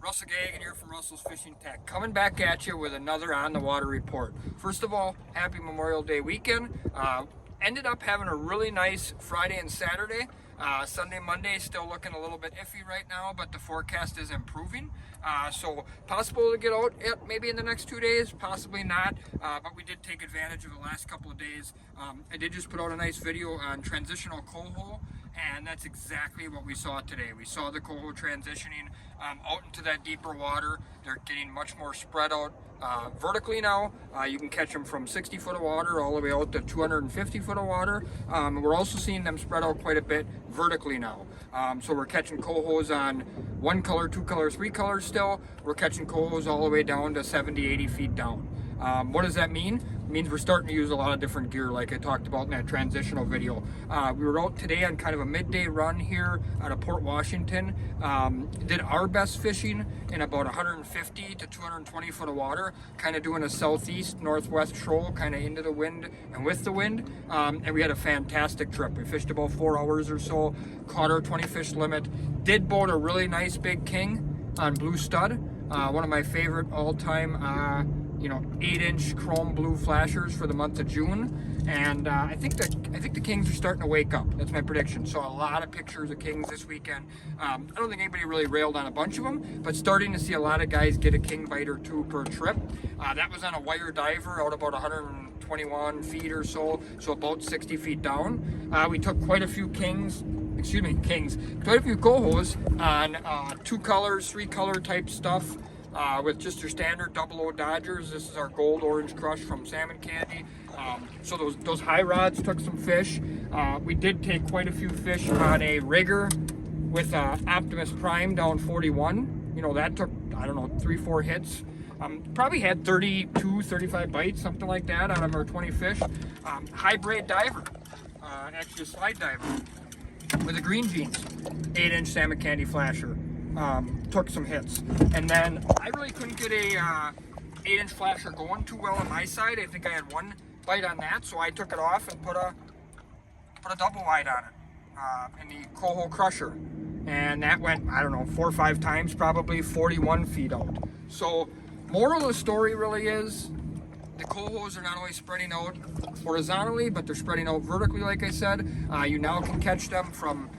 Russell Gagan here from Russell's Fishing Tech, coming back at you with another on the water report. First of all, happy Memorial Day weekend. Ended up having a really nice Friday and Saturday. Sunday, Monday still looking a little bit iffy right now, but the forecast is improving. So possible to get out maybe in the next 2 days, possibly not, but we did take advantage of the last couple of days. I did just put out a nice video on transitional coho, and that's exactly what we saw today. We saw the coho transitioning out into that deeper water. They're getting much more spread out vertically now. You can catch them from 60 foot of water all the way out to 250 foot of water. We're also seeing them spread out quite a bit vertically now. So we're catching cohos on 1 color, 2 color, 3 colors still. We're catching cohos all the way down to 70, 80 feet down. What does that mean? It means we're starting to use a lot of different gear like I talked about in that transitional video. We were out today on kind of a midday run here out of Port Washington. Did our best fishing in about 150 to 220 foot of water, kind of doing a southeast, northwest troll, kind of into the wind and with the wind. And we had a fantastic trip. We fished about 4 hours or so, caught our 20 fish limit, did boat a really nice big king on blue stud. One of my favorite all-time 8-inch chrome blue flashers for the month of June, and I think the kings are starting to wake up. That's my prediction. Saw a lot of pictures of kings this weekend. I don't think anybody really railed on a bunch of them, but starting to see a lot of guys get a king bite or two per trip. That was on a wire diver out about 121 feet or so, so about 60 feet down. We took quite a few kings, quite a few cohos on 2 colors, 3 color type stuff. With just your standard 00 Dodgers. This is our gold orange crush from Salmon Candy. So those high rods took some fish. We did take quite a few fish on a rigger with Optimus Prime down 41. That took, I don't know, 3-4 hits. Probably had 32, 35 bites, something like that out of our 20 fish. High braid diver, actually a slide diver with a green jeans, 8-inch Salmon Candy flasher. Took some hits, and then I really couldn't get a 8-inch flasher going too well on my side. I think I had 1 bite on that, so I took it off and put a double wide on it in the coho crusher, and that went, I don't know, 4 or 5 times, probably 41 feet out. So moral of the story really is the cohos are not only spreading out horizontally, but they're spreading out vertically. Like I said, you now can catch them from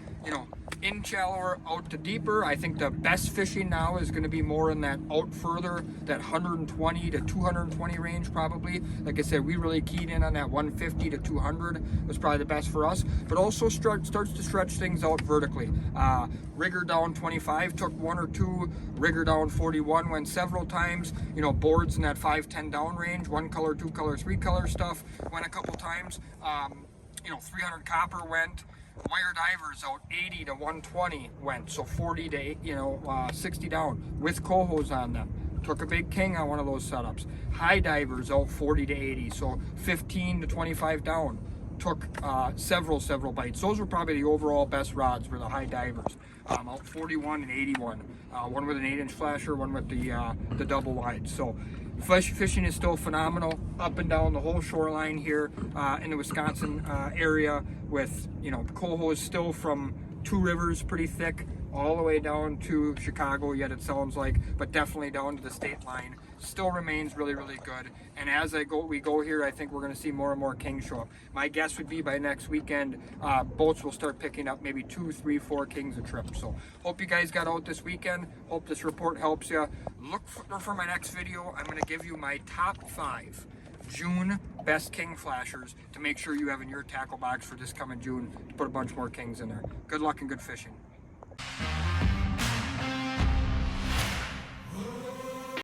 in shallower out to deeper. I think the best fishing now is going to be more in that out further, that 120 to 220 range probably. Like I said, we really keyed in on that 150 to 200 was probably the best for us, but also starts to stretch things out vertically. Rigger down 25 took 1 or 2, rigger down 41 went several times. Boards in that 5-10 down range, 1 color, 2 color, 3 color stuff went a couple times. 300 copper went. Wire divers out 80 to 120 went, so 40 to 60 down with cohos on them. Took a big king on one of those setups. High divers out 40 to 80, so 15 to 25 down. Took several bites. Those were probably the overall best rods for the high divers. Out 41 and 81. One with an 8-inch flasher, one with the double wide. So fishing is still phenomenal up and down the whole shoreline here in the Wisconsin area, with cohos still from 2 rivers pretty thick all the way down to Chicago, yet it sounds like, but definitely down to the state line. Still remains really good. And as we go here, I think we're going to see more and more kings show up. My guess would be by next weekend, boats will start picking up maybe 2, 3, 4 kings a trip. So hope you guys got out this weekend. Hope this report helps you. Look for my next video. I'm going to give you my top 5 June best king flashers to make sure you have in your tackle box for this coming June to put a bunch more kings in there. Good luck and good fishing.